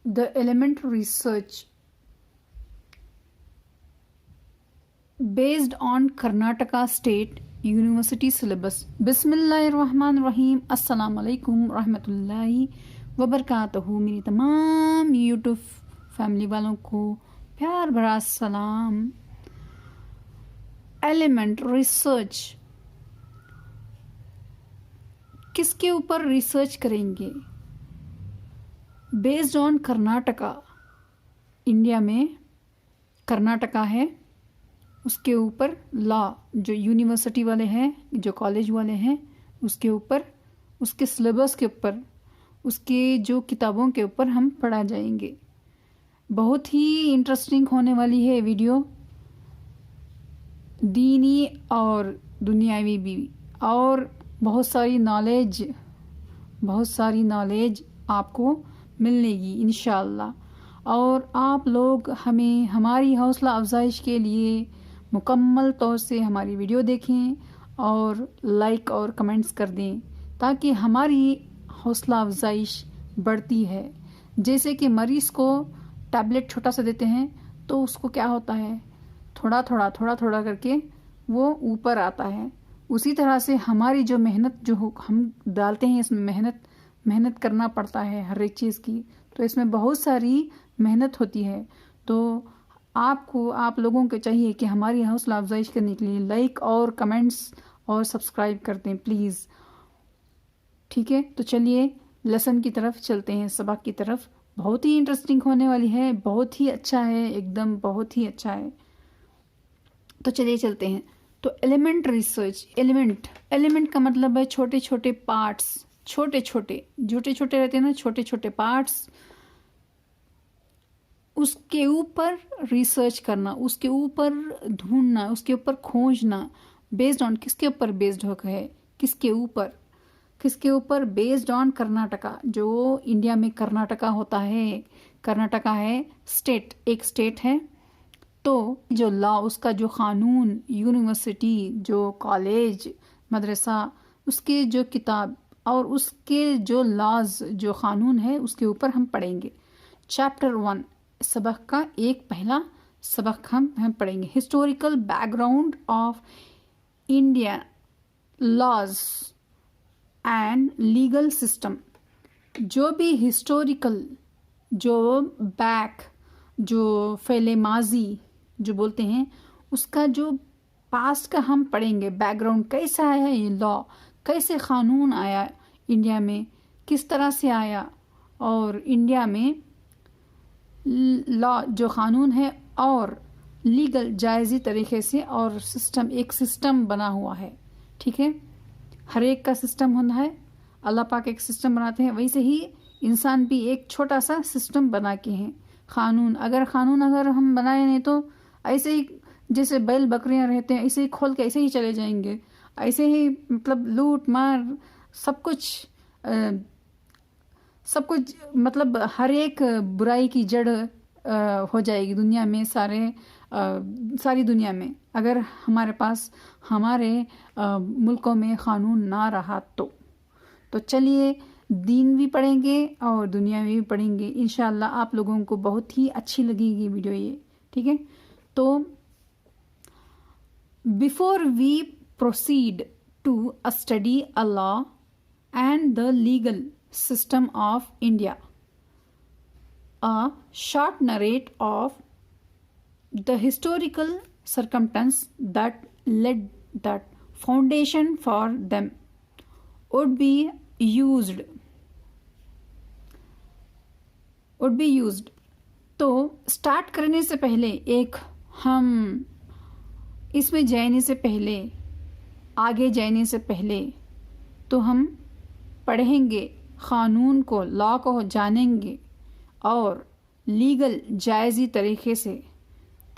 The element research based on Karnataka State University syllabus. बिस्मिल्लाहिर्रहमानिर्रहीम, अस्सलाम वालेकुम रहमतुल्लाहि वबरकातुहू। मेरी तमाम यूट्यूब फैमिली वालों को प्यार भरा सलाम। एलिमेंट रिसर्च किसके ऊपर रिसर्च करेंगे? Based on Karnataka. इंडिया में कर्नाटका है, उसके ऊपर लॉ, जो यूनिवर्सिटी वाले हैं, जो कॉलेज वाले हैं, उसके ऊपर, उसके सिलेबस के ऊपर, उसके जो किताबों के ऊपर हम पढ़ा जाएंगे। बहुत ही इंटरेस्टिंग होने वाली है वीडियो, दीनी और दुनियावी भी, और बहुत सारी नॉलेज आपको मिलेगी इंशाअल्लाह। और आप लोग हमें हमारी हौसला अफजाइश के लिए मुकम्मल तौर से हमारी वीडियो देखें और लाइक और कमेंट्स कर दें, ताकि हमारी हौसला अफजाइश बढ़ती है। जैसे कि मरीज़ को टैबलेट छोटा सा देते हैं तो उसको क्या होता है, थोड़ा थोड़ा करके वो ऊपर आता है। उसी तरह से हमारी जो मेहनत जो हम डालते हैं, इसमें मेहनत करना पड़ता है हर एक चीज़ की, तो इसमें बहुत सारी मेहनत होती है। तो आप लोगों को चाहिए कि हमारी हौसला अफजाइश करने के लिए लाइक और कमेंट्स और सब्सक्राइब कर दें प्लीज़। ठीक है, तो चलिए लेसन की तरफ चलते हैं, सबक की तरफ। बहुत ही इंटरेस्टिंग होने वाली है, बहुत ही अच्छा है, एकदम बहुत ही अच्छा है। तो चलिए चलते हैं। तो एलिमेंट रिसर्च, एलिमेंट का मतलब है छोटे छोटे पार्ट्स, छोटे छोटे रहते हैं ना, छोटे छोटे पार्ट्स, उसके ऊपर रिसर्च करना, उसके ऊपर ढूंढना, उसके ऊपर खोजना। बेस्ड ऑन किसके ऊपर बेस्ड होकर है, किसके ऊपर बेस्ड ऑन कर्नाटका। जो इंडिया में कर्नाटका होता है, कर्नाटका है स्टेट, एक स्टेट है। तो जो लॉ, उसका जो कानून, यूनिवर्सिटी, जो कॉलेज, मदरसा, उसके जो किताब और उसके जो लॉज, जो कानून है, उसके ऊपर हम पढ़ेंगे। चैप्टर 1 सबक का एक पहला सबक हम पढ़ेंगे। Historical background of India laws and legal system. जो भी हिस्टोरिकल, जो बैक, जो फेले माजी जो बोलते हैं, उसका जो पास्ट का हम पढ़ेंगे। बैकग्राउंड कैसा आया ये लॉ, कैसे कानून आया इंडिया में, किस तरह से आया, और इंडिया में लॉ जो कानून है और लीगल जायज़ी तरीके से, और सिस्टम, एक सिस्टम बना हुआ है। ठीक है, हर एक का सिस्टम होता है, अल्लाह पाक एक सिस्टम बनाते हैं, वैसे ही इंसान भी एक छोटा सा सिस्टम बना के हैं। कानून अगर हम बनाए नहीं तो ऐसे ही जैसे बैल बकरियां रहते हैं, ऐसे ही खोल के ऐसे ही चले जाएंगे, ऐसे ही मतलब लूट मार सब कुछ मतलब हर एक बुराई की जड़ हो जाएगी दुनिया में, सारी दुनिया में, अगर हमारे पास हमारे मुल्कों में कानून ना रहा तो चलिए दीन भी पढ़ेंगे और दुनिया में भी पढ़ेंगे इंशाअल्लाह। आप लोगों को बहुत ही अच्छी लगेगी वीडियो ये। ठीक है, तो before we proceed to study a law and the legal system of India, a short narrate of the historical circumstance that led that foundation for them would be used। तो स्टार्ट करने से पहले, हम इसमें जाने से पहले, आगे जाने से पहले, तो हम पढ़ेंगे कानून को, लॉ को जानेंगे और लीगल जायज़ी तरीके से।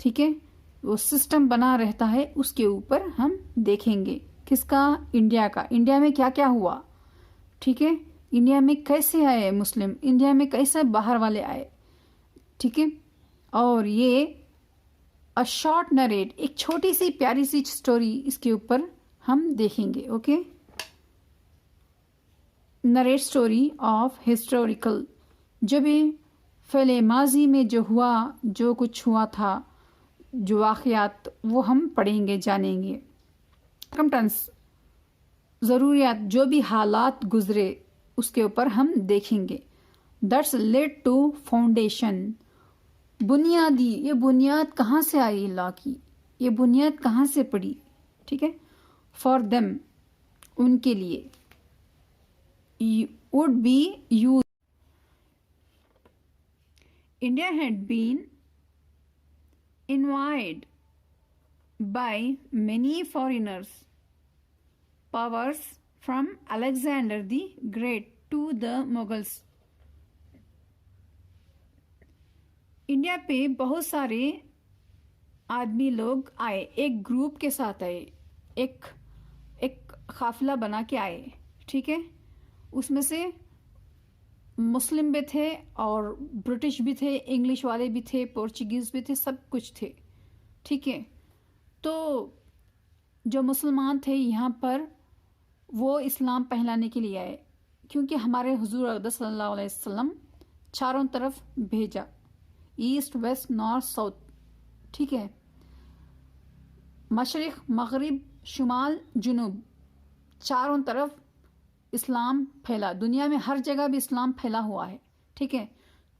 ठीक है, वो सिस्टम बना रहता है, उसके ऊपर हम देखेंगे। किसका? इंडिया का। इंडिया में क्या क्या हुआ, ठीक है, इंडिया में कैसे आए मुस्लिम, इंडिया में कैसे बाहर वाले आए। ठीक है, और ये अ शॉर्ट नरेट, एक छोटी सी प्यारी सी स्टोरी इसके ऊपर हम देखेंगे। Okay, narrate story of historical, जो भी फ़ेले माजी में जो हुआ, जो कुछ हुआ था, जो वाक़यात, वो हम पढ़ेंगे, जानेंगे। सर्कमस्टेंस, ज़रूरियात, जो भी हालात गुज़रे उसके ऊपर हम देखेंगे। दैट्स लेड टू फाउंडेशन, बुनियादी, ये बुनियाद कहाँ से आई लॉ की, ये बुनियाद कहाँ से पड़ी, ठीक है। फॉर देम, उनके लिए, would be use. India had been invaded by many foreigners powers from Alexander the Great to the Mughals। India पे बहुत सारे आदमी लोग आए, एक ग्रुप के साथ आए, एक एक काफिला बना के आए, ठीक है। उसमें से मुस्लिम भी थे और ब्रिटिश भी थे, इंग्लिश वाले भी थे, पोर्चुगीज़ भी थे, सब कुछ थे, ठीक है। तो जो मुसलमान थे यहाँ पर, वो इस्लाम फैलाने के लिए आए, क्योंकि हमारे हुजूर अक़दस सल्लल्लाहु अलैहि वसल्लम चारों तरफ भेजा, ईस्ट वेस्ट नॉर्थ साउथ, ठीक है, मशरिक़ मगरिब शुमाल जुनूब, चारों तरफ इस्लाम फैला, दुनिया में हर जगह भी इस्लाम फैला हुआ है, ठीक है।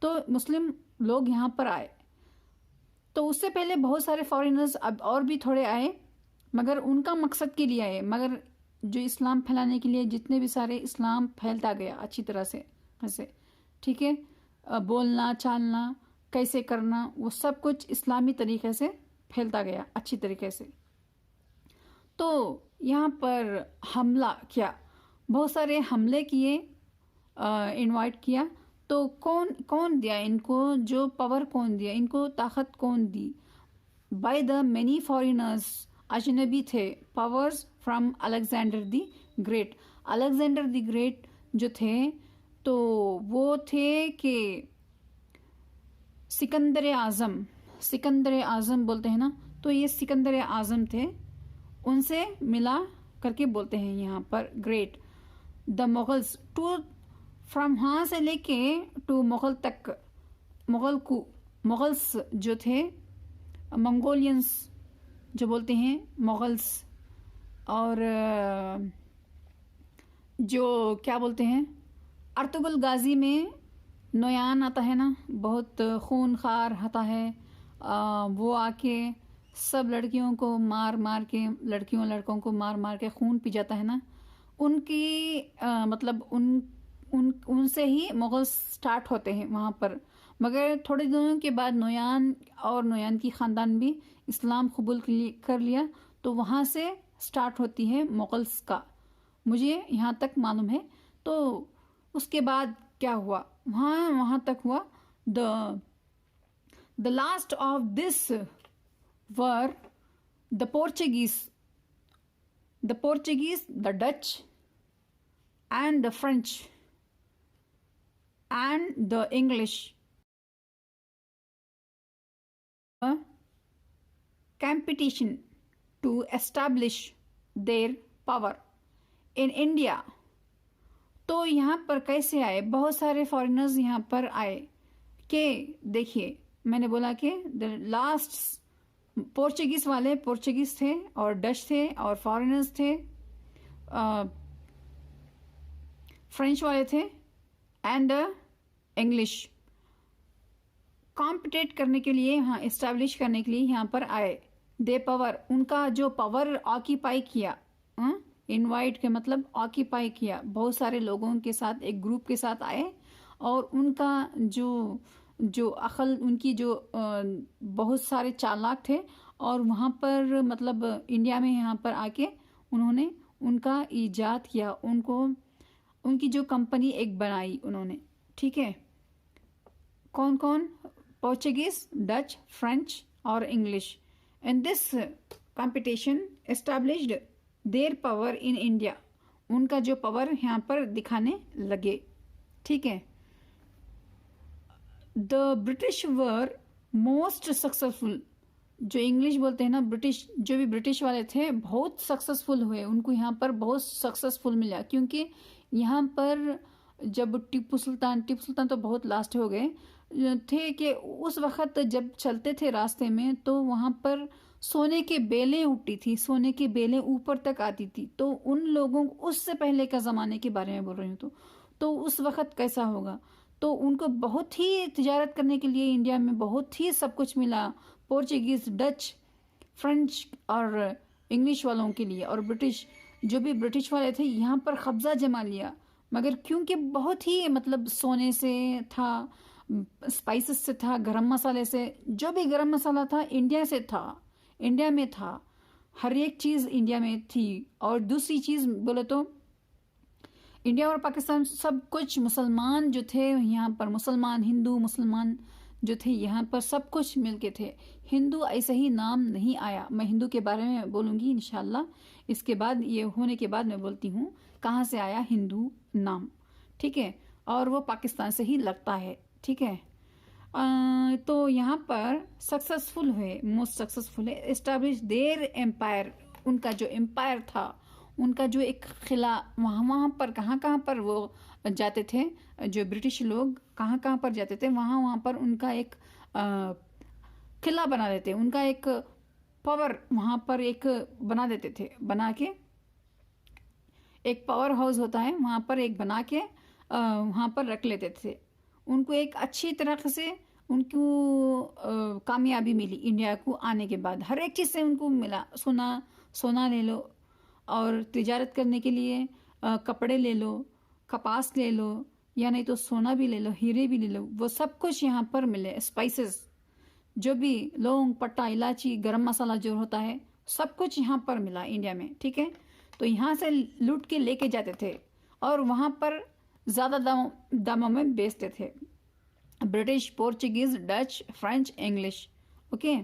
तो मुस्लिम लोग यहाँ पर आए। तो उससे पहले बहुत सारे फॉरेनर्स अब और भी थोड़े आए, मगर उनका मकसद के लिए आए, मगर जो इस्लाम फैलाने के लिए जितने भी सारे, इस्लाम फैलता गया अच्छी तरह से, ऐसे, ठीक है। बोलना चालना कैसे करना, वो सब कुछ इस्लामी तरीके से फैलता गया अच्छी तरीके से। तो यहाँ पर हमला किया, बहुत सारे हमले किए, इनवाइट किया। तो कौन कौन दिया इनको, जो पावर कौन दिया इनको, ताकत कौन दी? बाय द मेनी फॉरेनर्स, अजनबी थे, powers from Alexander the great. Alexander the great जो थे, तो वो थे कि सिकंदर आज़म, सिकंदर आज़म बोलते हैं ना, तो ये सिकंदर आज़म थे, उनसे मिला करके बोलते हैं यहाँ पर great. The Mughals, to from, वहाँ से लेके टू मुगल तक, मुगल्स जो थे, मंगोलियंस जो बोलते हैं मुगल्स, और जो क्या बोलते हैं, अर्तुगरुल गाजी में नोयान आता है ना, बहुत खूनखार आता है, वो आके सब लड़कियों को मार मार के, लड़कियों लड़कों को मार मार के खून पी जाता है ना, उनकी मतलब उनसे ही मुगल स्टार्ट होते हैं वहाँ पर। मगर थोड़े दिनों के बाद नोयान और नोयान की ख़ानदान भी इस्लाम कबूल कर लिया, तो वहाँ से स्टार्ट होती है मुगल्स का, मुझे यहाँ तक मालूम है। तो उसके बाद क्या हुआ, वहाँ तक हुआ। The last of this were the Portuguese, the Dutch and the French and the English. A competition to establish their power in India. तो यहाँ पर कैसे आए, बहुत सारे फॉरेनर्स यहाँ पर आए कि देखिए, मैंने बोला कि द लास्ट पोर्चुगीज वाले, पोर्चुगीज थे और डच थे और फॉरेनर्स थे, फ्रेंच वाले थे एंड इंग्लिश, कॉम्पिटेट करने के लिए, यहाँ इस्टेब्लिश करने के लिए यहाँ पर आए। दे पावर, उनका जो पावर ऑक्यूपाई किया, इनवाइट के मतलब ऑक्यूपाई किया, बहुत सारे लोगों के साथ, एक ग्रुप के साथ आए, और उनका जो अकल, उनकी जो बहुत सारे चालाक थे, और वहाँ पर मतलब इंडिया में यहाँ पर आके उन्होंने उनका ईजाद किया, उनकी जो कंपनी एक बनाई उन्होंने, ठीक है। कौन कौन? पोर्चुगीज, डच, फ्रेंच और English. And this competition established their power in India, उनका जो पावर यहाँ पर दिखाने लगे, ठीक है। The British were most successful, जो इंग्लिश बोलते हैं ना, ब्रिटिश, जो भी ब्रिटिश वाले थे बहुत सक्सेसफुल हुए, उनको यहाँ पर बहुत सक्सेसफुल मिला, क्योंकि यहाँ पर जब टीपू सुल्तान तो बहुत लास्ट हो गए थे, कि उस वक्त जब चलते थे रास्ते में तो वहाँ पर सोने की बेलें उठती थी, सोने की बेलें ऊपर तक आती थी। तो उन लोगों, उससे पहले का ज़माने के बारे में बोल रही हूँ, तो उस वक्त कैसा होगा। तो उनको बहुत ही तिजारत करने के लिए इंडिया में बहुत ही सब कुछ मिला, पोर्चुगीज़, डच, फ्रेंच और इंग्लिश वालों के लिए, और ब्रिटिश, जो भी ब्रिटिश वाले थे यहाँ पर कब्जा जमा लिया। मगर क्योंकि बहुत ही मतलब सोने से था, स्पाइसेस से था, गरम मसाले से, जो भी गरम मसाला था इंडिया से था, इंडिया में था, हर एक चीज़ इंडिया में थी। और दूसरी चीज़ बोले तो इंडिया और पाकिस्तान सब कुछ, मुसलमान जो थे यहाँ पर, मुसलमान, हिंदू, मुसलमान जो थे यहाँ पर सब कुछ मिलके थे। हिंदू ऐसे ही नाम नहीं आया। मैं हिंदू के बारे में बोलूँगी इंशाल्लाह, इसके बाद ये होने के बाद मैं बोलती हूँ कहाँ से आया हिंदू नाम, ठीक है। और वो पाकिस्तान से ही लगता है, ठीक है। तो यहाँ पर सक्सेसफुल हुए, मोस्ट सक्सेसफुल है, एस्टैब्लिश देयर एम्पायर। उनका जो एम्पायर था, उनका जो एक किला, वहाँ पर कहाँ पर वो जाते थे, जो ब्रिटिश लोग कहाँ पर जाते थे, वहाँ पर उनका एक किला बना देते, उनका एक पावर वहाँ पर एक बना देते थे, बना के एक पावर हाउस होता है वहाँ पर एक बना के वहाँ पर रख लेते थे। उनको एक अच्छी तरह से उनको कामयाबी मिली इंडिया को आने के बाद, हर एक चीज़ से उनको मिला। सोना ले लो, और तिजारत करने के लिए कपड़े ले लो, कपास ले लो, या नहीं तो सोना भी ले लो, हीरे भी ले लो, वो सब कुछ यहाँ पर मिले। स्पाइसेस, जो भी लौंग, पट्टा, इलायची, गरम मसाला जो होता है, सब कुछ यहाँ पर मिला इंडिया में, ठीक है। तो यहाँ से लूट के लेके जाते थे और वहाँ पर ज़्यादा दामों में बेचते थे। British, Portuguese, Dutch, French, English, okay.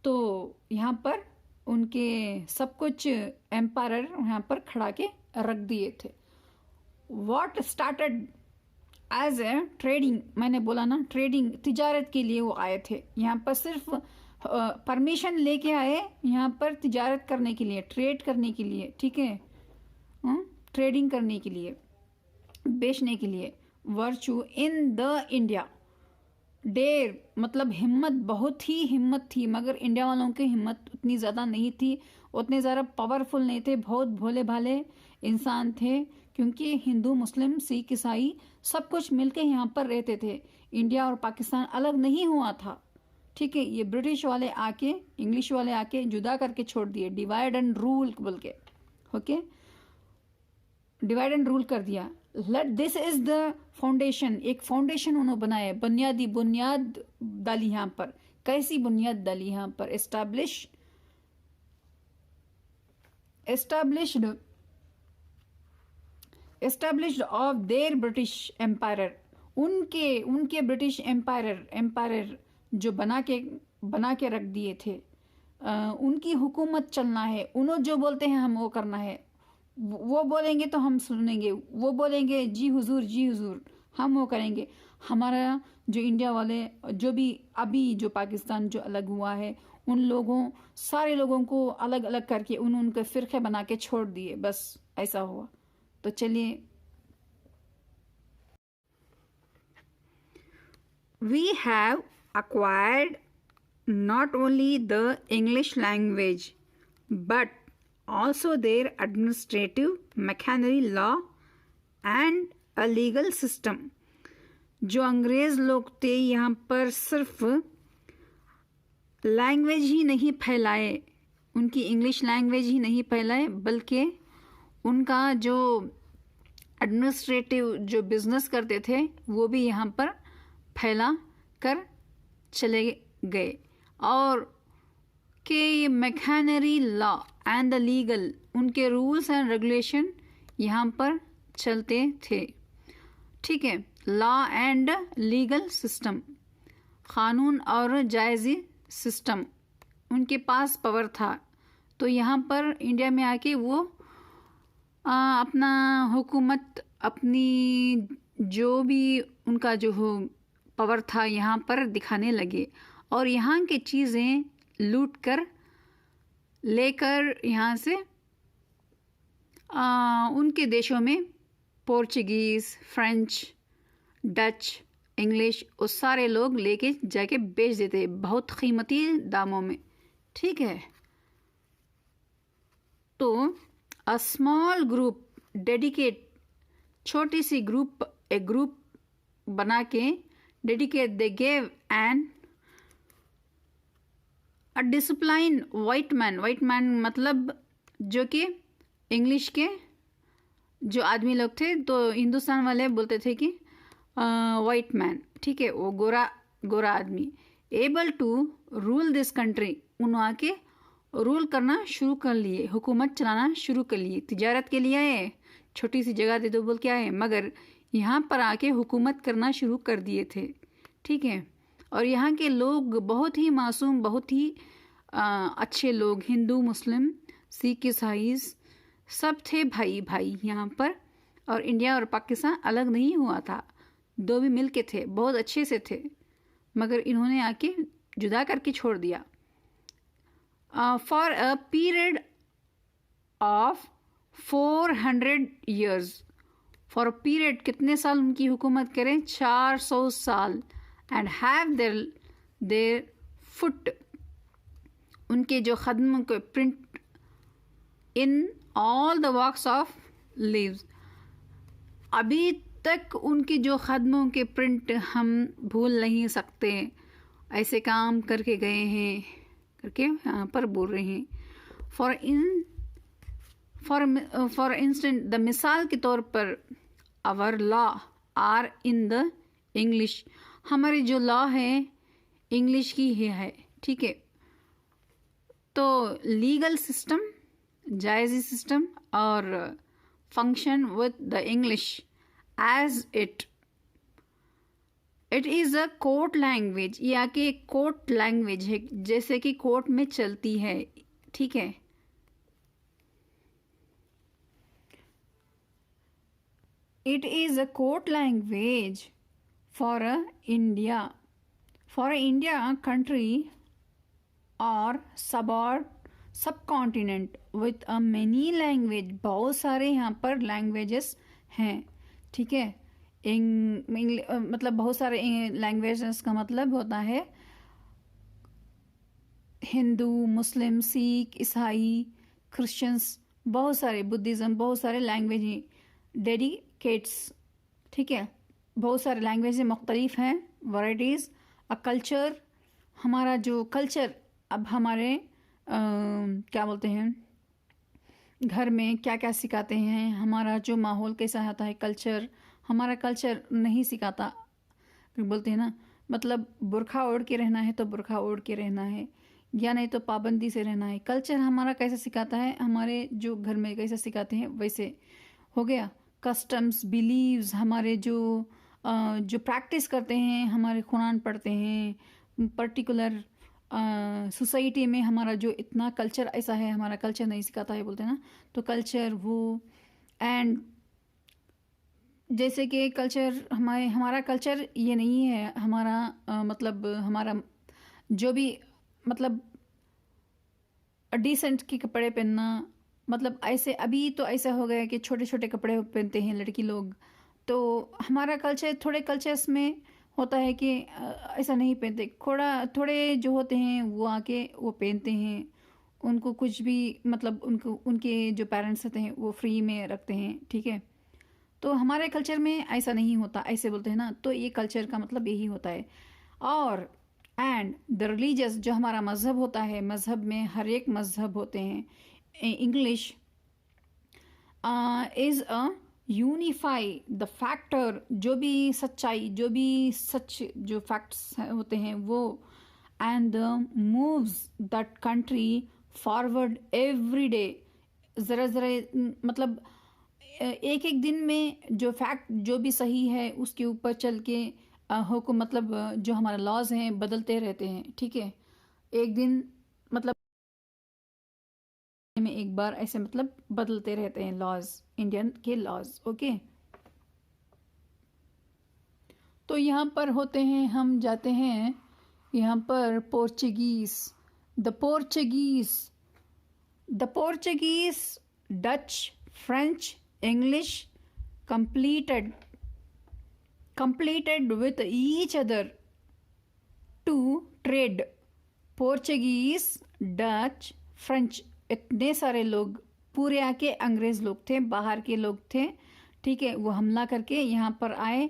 तो यहाँ पर उनके सब कुछ एम्पायर यहाँ पर खड़ा के रख दिए थे। What started as a trading, मैंने बोला ना ट्रेडिंग, तिजारत के लिए वो आए थे यहाँ पर, सिर्फ परमिशन लेके आए यहाँ पर तिजारत करने के लिए, ट्रेड करने के लिए, ठीक है, ट्रेडिंग करने के लिए, बेचने के लिए। Virtue in the India, der मतलब हिम्मत, बहुत ही हिम्मत थी, मगर इंडिया वालों की हिम्मत उतनी ज़्यादा नहीं थी, उतने ज़्यादा पावरफुल नहीं थे, बहुत भोले भाले इंसान थे, क्योंकि हिंदू, मुस्लिम, सिख, ईसाई सब कुछ मिलके यहाँ पर रहते थे। इंडिया और पाकिस्तान अलग नहीं हुआ था, ठीक है। ये ब्रिटिश वाले आके, इंग्लिश वाले आके जुदा करके छोड़ दिए, डिवाइड एंड रूल बोल के, ओके, डिवाइड एंड रूल कर दिया। Let this is the foundation, एक फाउंडेशन उन्होंने बनाया, बुनियाद डाली यहाँ पर। कैसी बुनियाद डाली यहाँ पर? Established of their British empire, उनके ब्रिटिश एम्पायर जो बना के रख दिए थे। उनकी हुकूमत चलना है, उन्होंने जो बोलते हैं हम वो करना है, वो बोलेंगे तो हम सुनेंगे, वो बोलेंगे जी हुजूर, हम वो करेंगे। हमारा जो इंडिया वाले, जो भी अभी जो पाकिस्तान जो अलग हुआ है, उन लोगों, सारे लोगों को अलग अलग करके उनके फिरके बना के छोड़ दिए, बस ऐसा हुआ। तो चलिए, we have acquired not only the English language but also their administrative machinery, law and a legal system। जो अंग्रेज़ लोग थे यहाँ पर सिर्फ लैंग्वेज ही नहीं फैलाए, उनकी इंग्लिश लैंग्वेज ही नहीं फैलाए, बल्कि उनका जो एडमिनिस्ट्रेटिव जो बिजनेस करते थे वो भी यहाँ पर फैला कर चले गए। और के मैकेनरी, लॉ एंड द लीगल, उनके रूल्स एंड रेगुलेशन यहाँ पर चलते थे, ठीक है। लॉ एंड लीगल सिस्टम, कानून और जायज़ी सिस्टम, उनके पास पावर था। तो यहाँ पर इंडिया में आके वो अपना हुकूमत, अपनी जो भी उनका जो पावर था यहाँ पर दिखाने लगे, और यहाँ की चीज़ें लूट कर लेकर यहाँ से उनके देशों में पोर्चुगीज़, फ्रेंच, डच, इंग्लिश, वो सारे लोग लेके जाके बेच देते बहुत कीमती दामों में, ठीक है। तो अ स्मॉल ग्रुप डेडिकेट, छोटी सी ग्रुप, एक ग्रुप बना के dedicate, they gave an a discipline white man मतलब जो कि इंग्लिश के जो आदमी लोग थे, तो हिंदुस्तान वाले बोलते थे कि वाइट मैन, ठीक है, वो गोरा आदमी, able to rule this country, उन्होंने आके रूल करना शुरू कर लिए, हुकूमत चलाना शुरू कर लिए। तिजारत के लिए आए, छोटी सी जगह दे दो बोल के आए, मगर यहाँ पर आके हुकूमत करना शुरू कर दिए थे, ठीक है। और यहाँ के लोग बहुत ही मासूम, बहुत ही अच्छे लोग, हिंदू, मुस्लिम, सिख, ईसाई सब थे भाई भाई यहाँ पर। और इंडिया और पाकिस्तान अलग नहीं हुआ था, दो भी मिल के थे, बहुत अच्छे से थे, मगर इन्होंने आके जुदा करके छोड़ दिया। For a period of 400 years, for a period, कितने साल उनकी हुकूमत करें, 400 साल। एंड हैव देयर फुट, उनके जो ख़दमों के print in all the walks of leaves, अभी तक उनके जो ख़दमों के प्रिंट हम भूल नहीं सकते, ऐसे काम करके गए हैं करके यहाँ पर बोल रहे हैं। फॉर इंस्टेंट, द मिसाल के तौर पर, our law are in the English, हमारे जो लॉ है इंग्लिश की ही है, ठीक है। तो लीगल सिस्टम, जायज़ी सिस्टम, और function with the English as it is a court language, ये आके कोर्ट लैंग्वेज है, जैसे कि कोर्ट में चलती है, ठीक है। It is a court language for India, country और सब continent with a many language, बहुत सारे यहाँ पर लैंग्वेजेस हैं, ठीक है। मतलब बहुत सारे लैंग्वेजेस का मतलब होता है हिंदू, मुस्लिम, सिख, ईसाई, क्रिश्चियंस, बहुत सारे, बुद्धिज़्म, बहुत सारे लैंग्वेज डेडिकेट्स, ठीक है। बहुत सारे लैंग्वेज मुख्तलिफ हैं, वैराइटीज़। अ कल्चर, हमारा जो कल्चर, अब हमारे क्या बोलते हैं, घर में क्या क्या सिखाते हैं, हमारा जो माहौल कैसा होता है, कल्चर, हमारा कल्चर नहीं सिखाता, बोलते हैं ना, मतलब बुर्खा ओढ़ के रहना है तो बुर्खा ओढ़ के रहना है, या नहीं तो पाबंदी से रहना है। कल्चर हमारा कैसा सिखाता है, हमारे जो घर में कैसा सिखाते हैं वैसे हो गया। कस्टम्स, बिलीव्स, हमारे जो प्रैक्टिस करते हैं, हमारे कुरान पढ़ते हैं, पर्टिकुलर सोसाइटी में हमारा जो इतना कल्चर ऐसा है, हमारा कल्चर नहीं सिखाता है, बोलते हैं ना, तो कल्चर वो। एंड जैसे कि कल्चर, हमारा कल्चर ये नहीं है, हमारा मतलब हमारा जो भी मतलब डिसेंट के कपड़े पहनना, मतलब ऐसे अभी तो ऐसा हो गया कि छोटे छोटे कपड़े पहनते हैं लड़की लोग। तो हमारा कल्चर, थोड़े कल्चर्स में होता है कि ऐसा नहीं पहनते, थोड़े जो होते हैं वो आके वो पहनते हैं, उनको कुछ भी मतलब उनके जो पेरेंट्स होते हैं वो फ्री में रखते हैं, ठीक है। तो हमारे कल्चर में ऐसा नहीं होता, ऐसे बोलते हैं ना, तो ये कल्चर का मतलब यही होता है। और एंड द रिलीजियस, जो हमारा मज़हब होता है, मज़हब में हर एक मज़हब होते हैं। English is a unify the factor, जो भी सच्चाई, जो भी सच जो फैक्ट्स होते हैं वो, and the moves that country forward every day, ज़रा ज़रा मतलब एक एक दिन में जो फैक्ट जो भी सही है उसके ऊपर चल के हुक्म, मतलब जो हमारा लॉज हैं बदलते रहते हैं, ठीक है। एक दिन मतलब में एक बार ऐसे मतलब बदलते रहते हैं लॉज, इंडियन के लॉज, ओके। तो यहाँ पर होते हैं, हम जाते हैं यहाँ पर Portuguese, the Portuguese, Dutch, French, English, completed with each other to trade. Portuguese, Dutch, French, इतने सारे लोग पूरे आके अंग्रेज लोग थे, बाहर के लोग थे, ठीक है, वो हमला करके यहाँ पर आए।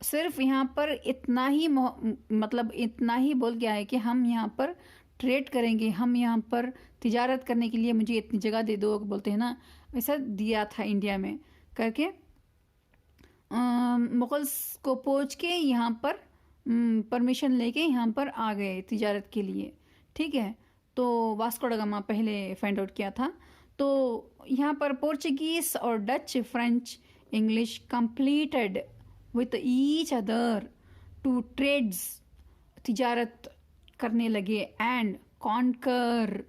सिर्फ यहाँ पर इतना ही मतलब इतना ही बोल के आए कि हम यहाँ पर ट्रेड करेंगे, हम यहाँ पर तिजारत करने के लिए मुझे इतनी जगह दे दो, बोलते हैं ना, वैसा दिया था इंडिया में करके। मुगल्स को पहुँच के यहाँ पर परमिशन लेके यहाँ पर आ गए तिजारत के लिए, ठीक है। तो वास्को ड गामा पहले फाइंड आउट किया था। तो यहाँ पर पोर्चुगीज और Dutch, French, English completed with each other to trades, तिजारत करने लगे, एंड कॉन्कर,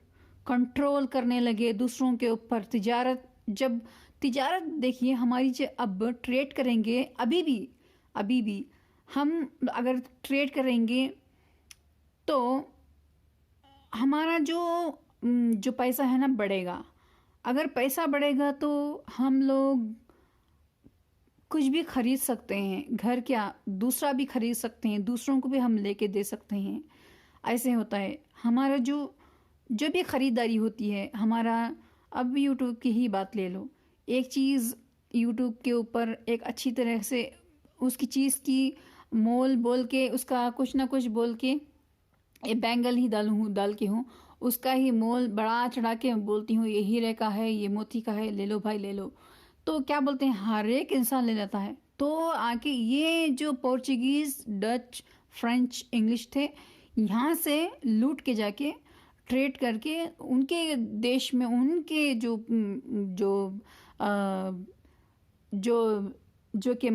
कंट्रोल करने लगे दूसरों के ऊपर। जब तिजारत देखिए हमारी जो अब ट्रेड करेंगे, अभी भी हम अगर ट्रेड करेंगे तो हमारा जो पैसा है ना बढ़ेगा। अगर पैसा बढ़ेगा तो हम लोग कुछ भी खरीद सकते हैं, घर क्या दूसरा भी खरीद सकते हैं, दूसरों को भी हम लेके दे सकते हैं। ऐसे होता है हमारा जो भी खरीदारी होती है हमारा। अब यूट्यूब की ही बात ले लो, एक चीज़ यूट्यूब के ऊपर एक अच्छी तरह से उसकी चीज़ की मोल बोल के, उसका कुछ ना कुछ बोल के, ये बैंगल ही डाल के हूँ, उसका ही मोल बढ़ा चढ़ा के बोलती हूँ, ये हीरे का है, ये मोती का है, ले लो भाई ले लो। तो क्या बोलते हैं, हर एक इंसान ले लेता है। तो आके ये जो पोर्चुगीज, डच, फ्रेंच, इंग्लिश थे, यहाँ से लूट के जाके ट्रेड करके उनके देश में, उनके जो कि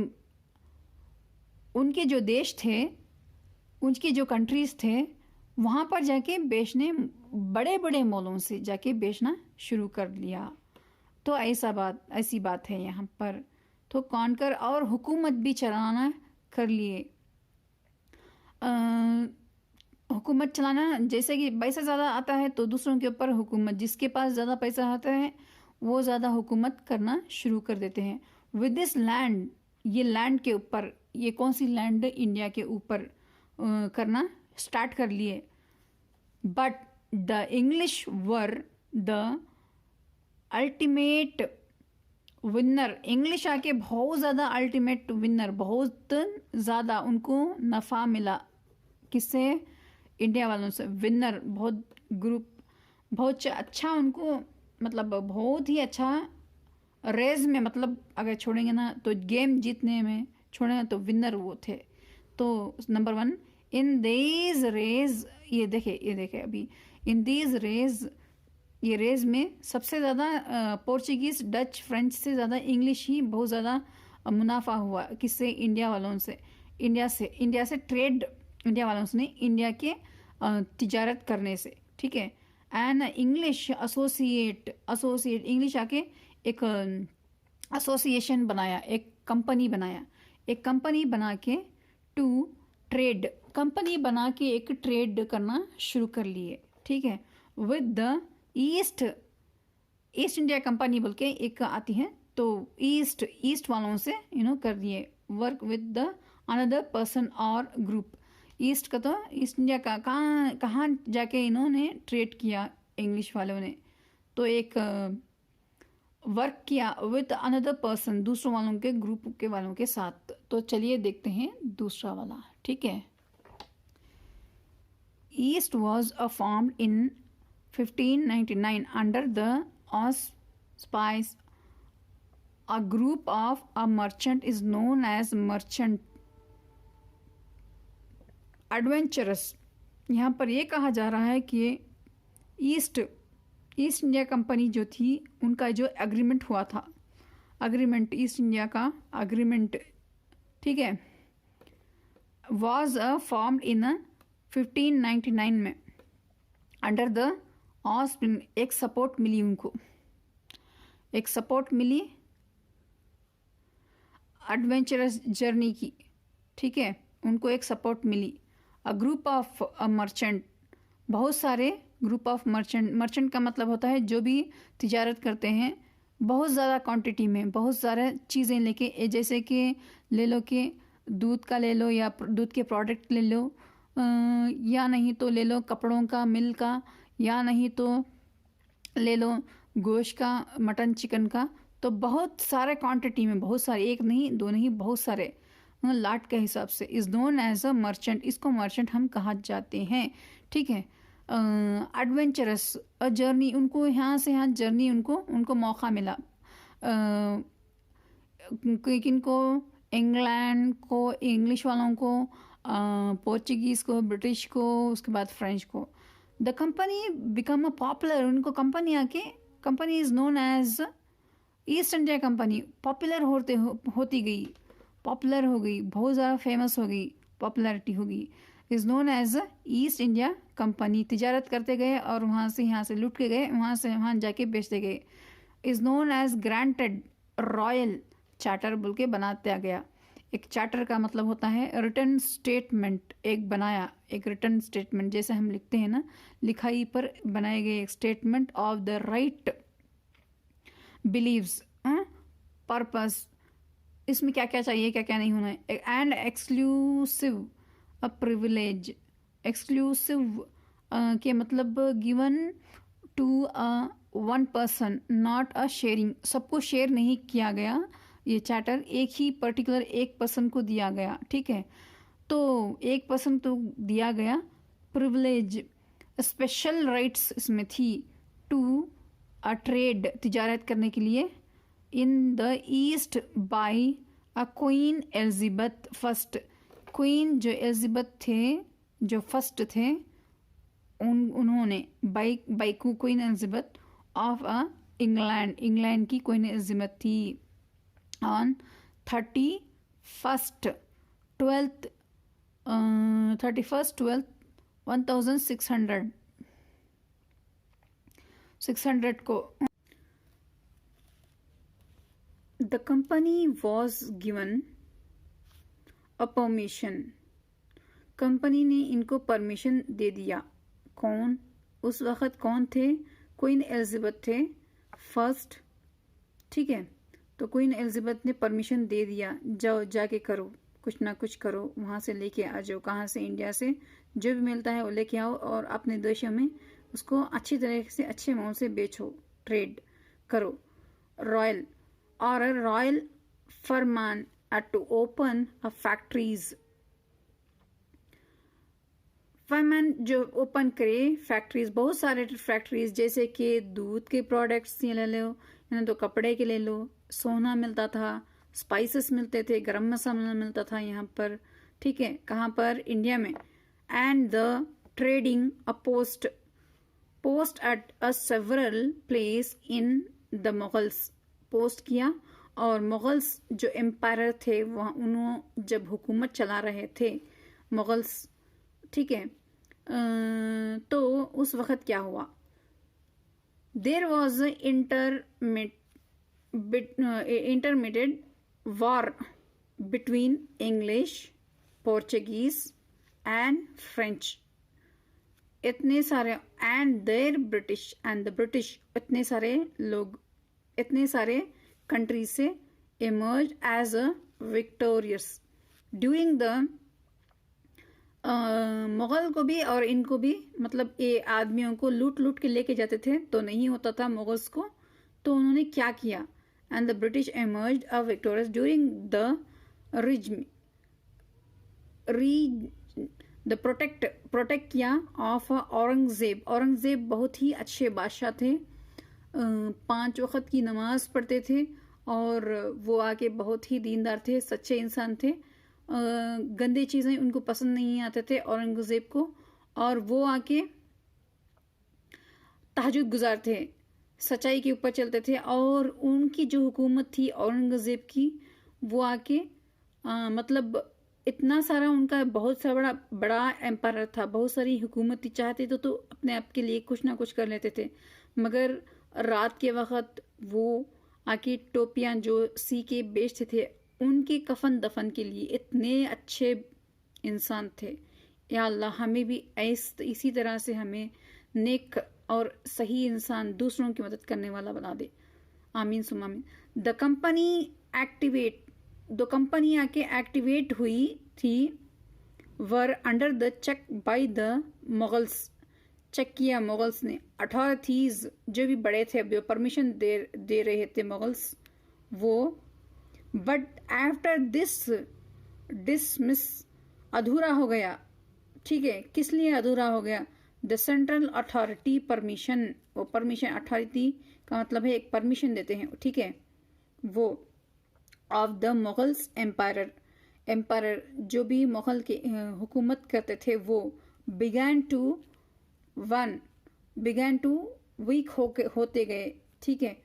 उनके जो देश थे, उनके जो कंट्रीज थे, वहाँ पर जाके बेचने, बड़े बड़े मॉलों से जाके बेचना शुरू कर लिया। तो ऐसी बात है यहाँ पर। तो कॉन्कर और हुकूमत भी चलाना कर लिए। हुकूमत चलाना, जैसे कि पैसा ज़्यादा आता है तो दूसरों के ऊपर हुकूमत, जिसके पास ज़्यादा पैसा आता है वो ज़्यादा हुकूमत करना शुरू कर देते हैं। विद दिस लैंड, ये लैंड के ऊपर, ये कौन सी लैंड, इंडिया के ऊपर करना स्टार्ट कर लिए। But the English were the ultimate winner. English आके बहुत ज़्यादा अल्टीमेट विनर, बहुत ज़्यादा उनको नफ़ा मिला। किससे? इंडिया वालों से। विनर, बहुत ग्रुप, बहुत अच्छा उनको, मतलब बहुत ही अच्छा रेस में, मतलब अगर छोड़ेंगे ना तो गेम जीतने में छोड़ेंगे तो विनर वो थे। तो नंबर 1 इन दीज रेस, ये देखे अभी इन दीज रेस, ये रेस में सबसे ज़्यादा पोर्चुगीज, डच, फ्रेंच से ज़्यादा इंग्लिश ही बहुत ज़्यादा मुनाफा हुआ। किससे? इंडिया वालों से। इंडिया से ट्रेड, इंडिया वालों से नहीं, इंडिया के तिजारत करने से, ठीक है। एंड इंग्लिश एसोसिएट, इंग्लिश आके एक एसोसिएशन बनाया, एक कंपनी बना के टू ट्रेड, कंपनी बना के एक ट्रेड करना शुरू कर लिए, ठीक है। With the east India company बोल के एक आती है, तो ईस्ट वालों से कर दिए work with the another person और ग्रुप। ईस्ट का तो ईस्ट इंडिया का कहाँ जाके इन्होंने ट्रेड किया इंग्लिश वालों ने, तो एक वर्क किया विद अनदर पर्सन, दूसरों वालों के ग्रुप के वालों के साथ। तो चलिए देखते हैं दूसरा वाला, ठीक है। East was formed in 1599 under the auspice a group of a merchant is known as merchant adventurers. यहाँ पर यह कहा जा रहा है कि ईस्ट इंडिया कंपनी जो थी, उनका जो एग्रीमेंट हुआ था, ईस्ट इंडिया का एग्रीमेंट, ठीक है, वॉज फॉर्म्ड इन 1599 में अंडर द ऑस्पिन। एक सपोर्ट मिली उनको, एक सपोर्ट मिली एडवेंचरस जर्नी की, ठीक है, उनको एक सपोर्ट मिली। अ ग्रुप ऑफ मर्चेंट, बहुत सारे ग्रुप ऑफ मर्चेंट का मतलब होता है जो भी तिजारत करते हैं, बहुत ज़्यादा क्वांटिटी में बहुत सारे चीज़ें लेके, जैसे कि ले लो कि दूध का ले लो या दूध के प्रोडक्ट ले लो, या नहीं तो ले लो कपड़ों का, मिल का, या नहीं तो ले लो गोश्त का, मटन चिकन का। तो बहुत सारे क्वांटिटी में, बहुत सारे, एक नहीं दो नहीं, बहुत सारे लाट के हिसाब से, is known as a merchant, इसको मर्चेंट हम कहा जाते हैं। ठीक है। एडवेंचरस, अ जर्नी, उनको यहाँ से यहाँ जर्नी, उनको मौका मिला। किनको, इंग्लैंड को, इंग्लिश वालों को, पोर्चुगीज़ को, ब्रिटिश को, उसके बाद फ्रेंच को। The company become a popular, उनको कंपनी आके, company is known as East India company, popular होती गई, पॉपुलर हो गई, बहुत ज़्यादा फेमस हो गई, पॉपुलैरिटी हो गई। Is known as East India company, तिजारत करते गए और वहाँ से यहाँ से लूट के गए, वहाँ से वहाँ जाके बेचते गए। Is known as granted royal charter बोल के बनाया गया। एक चार्टर का मतलब होता है रिटर्न स्टेटमेंट, एक बनाया, एक रिटर्न स्टेटमेंट, जैसे हम लिखते हैं ना, लिखाई पर बनाए गए एक statement of the right believes, purpose, इसमें क्या क्या चाहिए, क्या क्या नहीं होना है। And exclusive, a privilege, exclusive के मतलब given to a one person, not a sharing, सबको शेयर नहीं किया गया। ये चार्टर एक ही पर्टिकुलर एक पर्सन को दिया गया। ठीक है, तो एक पर्सन तो दिया गया। प्रिविलेज, स्पेशल राइट्स इसमें थी, टू अ ट्रेड, तिजारत करने के लिए, in the east by a queen Elizabeth first, queen जो एलिजाबेथ थे, जो फर्स्ट थे, उन्होंने by queen Elizabeth of a England, England की क्वीन एलिजाबेथ थी, ऑन 31st 12th 1600 को। The company was given a permission, company ने इनको परमिशन दे दिया। कौन, उस वक़्त कौन थे? क्वीन एलिजाबेथ थे फर्स्ट। ठीक है, तो क्वीन एलिजाबेथ ने परमिशन दे दिया, जाओ जाके करो, कुछ ना कुछ करो, वहाँ से लेके आ जाओ, कहाँ से, इंडिया से जो भी मिलता है वो लेके आओ और अपने देशों में उसको अच्छी तरह से, अच्छे अमाउंट से बेचो, ट्रेड करो। रॉयल और रॉयल फरमान टू ओपन अ फैक्ट्रीज, फरमान जो ओपन करे फैक्ट्रीज, बहुत सारे फैक्ट्रीज, जैसे कि दूध के प्रोडक्ट्स ले लो, या तो कपड़े के ले लो, सोना मिलता था, स्पाइसेस मिलते थे, गरम मसाला मिलता था यहाँ पर। ठीक है, कहाँ पर? इंडिया में। And the trading a post at a several place in the Mughals, post किया, और मुगल्स जो एम्पायर थे वहाँ, उन्होंने जब हुकूमत चला रहे थे मुगल्स, ठीक है, तो उस वक़्त क्या हुआ? There was intermediate war between English, Portuguese and French, इतने सारे, and there British and the British, इतने सारे लोग, इतने सारे कंट्रीज से emerged as a victorious during the Mughal को भी और इनको भी, मतलब ये आदमियों को लूट लूट के लेके जाते थे, तो नहीं होता था मुगल्स को, तो उन्होंने क्या किया? And the British emerged a victorious during the the protect किया ऑफ औरंगजेब। औरंगजेब बहुत ही अच्छे बादशाह थे, 5 वक्त की नमाज पढ़ते थे, और वो आके बहुत ही दीनदार थे, सच्चे इंसान थे। गंदे चीज़ें उनको पसंद नहीं आते थे औरंगजेब को, और वो आके तहज्जुद गुजार थे, सच्चाई के ऊपर चलते थे। और उनकी जो हुकूमत थी औरंगजेब की, वो आके मतलब इतना सारा उनका बहुत सा बड़ा एम्पायर था, बहुत सारी हुकूमत थी, चाहते तो अपने आप के लिए कुछ ना कुछ कर लेते थे। मगर रात के वक्त वो आके टोपियां जो सी के बेचते थे, उनके कफन दफन के लिए इतने अच्छे इंसान थे। या अल्लाह, हमें भी इसी तरह से हमें नेक और सही इंसान, दूसरों की मदद करने वाला बना दे। आमीन सुम आमीन। द कंपनी एक्टिवेट, दो कंपनी आके एक्टिवेट हुई थी, were under the check by the Mughals, check किया मुगल्स ने, अथॉरिटीज जो भी बड़े थे जो परमिशन दे रहे थे मुगल्स वो, बट आफ्टर दिस डिसमिस अधूरा हो गया, ठीक है, किस लिए अधूरा हो गया, द सेंट्रल अथॉरिटी परमिशन, वो परमिशन अथॉरिटी का मतलब है एक परमिशन देते हैं, ठीक है, वो of the Mughals empire, empire जो भी मुगल के हुकूमत करते थे वो, बिगैन टू वीक होते गए, ठीक है,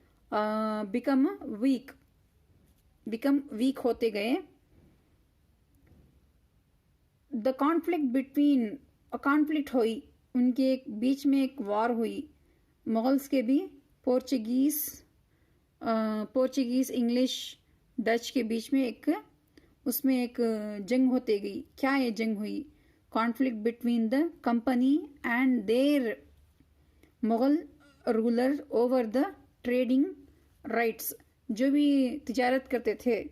बिकम वीक होते गए। द कॉन्फ्लिक्ट बिटवीन, कॉन्फ्लिक्ट हुई उनके बीच में, एक वॉर हुई मुगल्स के भी पोर्चुगीज इंग्लिश डच के बीच में, एक उसमें एक जंग होते गई। क्या ये जंग हुई, conflict between the company and their Mughal ruler over the trading rights, जो भी तिजारत करते थे,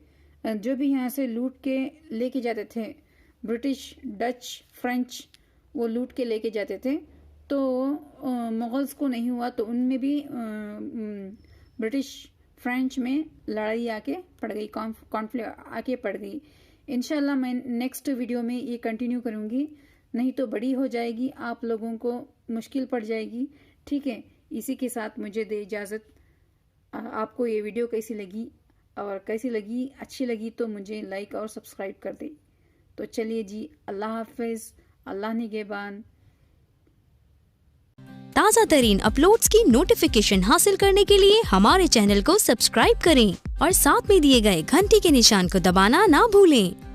जो भी यहाँ से लूट के लेके जाते थे, ब्रिटिश डच फ्रेंच वो लूट के लेके जाते थे, तो मुगल्स को नहीं हुआ तो उनमें भी ब्रिटिश फ्रेंच में लड़ाई आके पड़ गई, कॉन्फ्लिक्ट आके पड़ गई। इंशाल्लाह मैं नेक्स्ट वीडियो में ये कंटिन्यू करूँगी, नहीं तो बड़ी हो जाएगी, आप लोगों को मुश्किल पड़ जाएगी, ठीक है। इसी के साथ मुझे दे इजाज़त। आपको ये वीडियो कैसी लगी, और कैसी लगी, अच्छी लगी तो मुझे लाइक और सब्सक्राइब कर दे। तो चलिए जी, अल्लाह हाफिज़, अल्लाह निगहबान। ताज़ा तरीन अपलोड्स की नोटिफिकेशन हासिल करने के लिए हमारे चैनल को सब्सक्राइब करें और साथ में दिए गए घंटी के निशान को दबाना ना भूलें।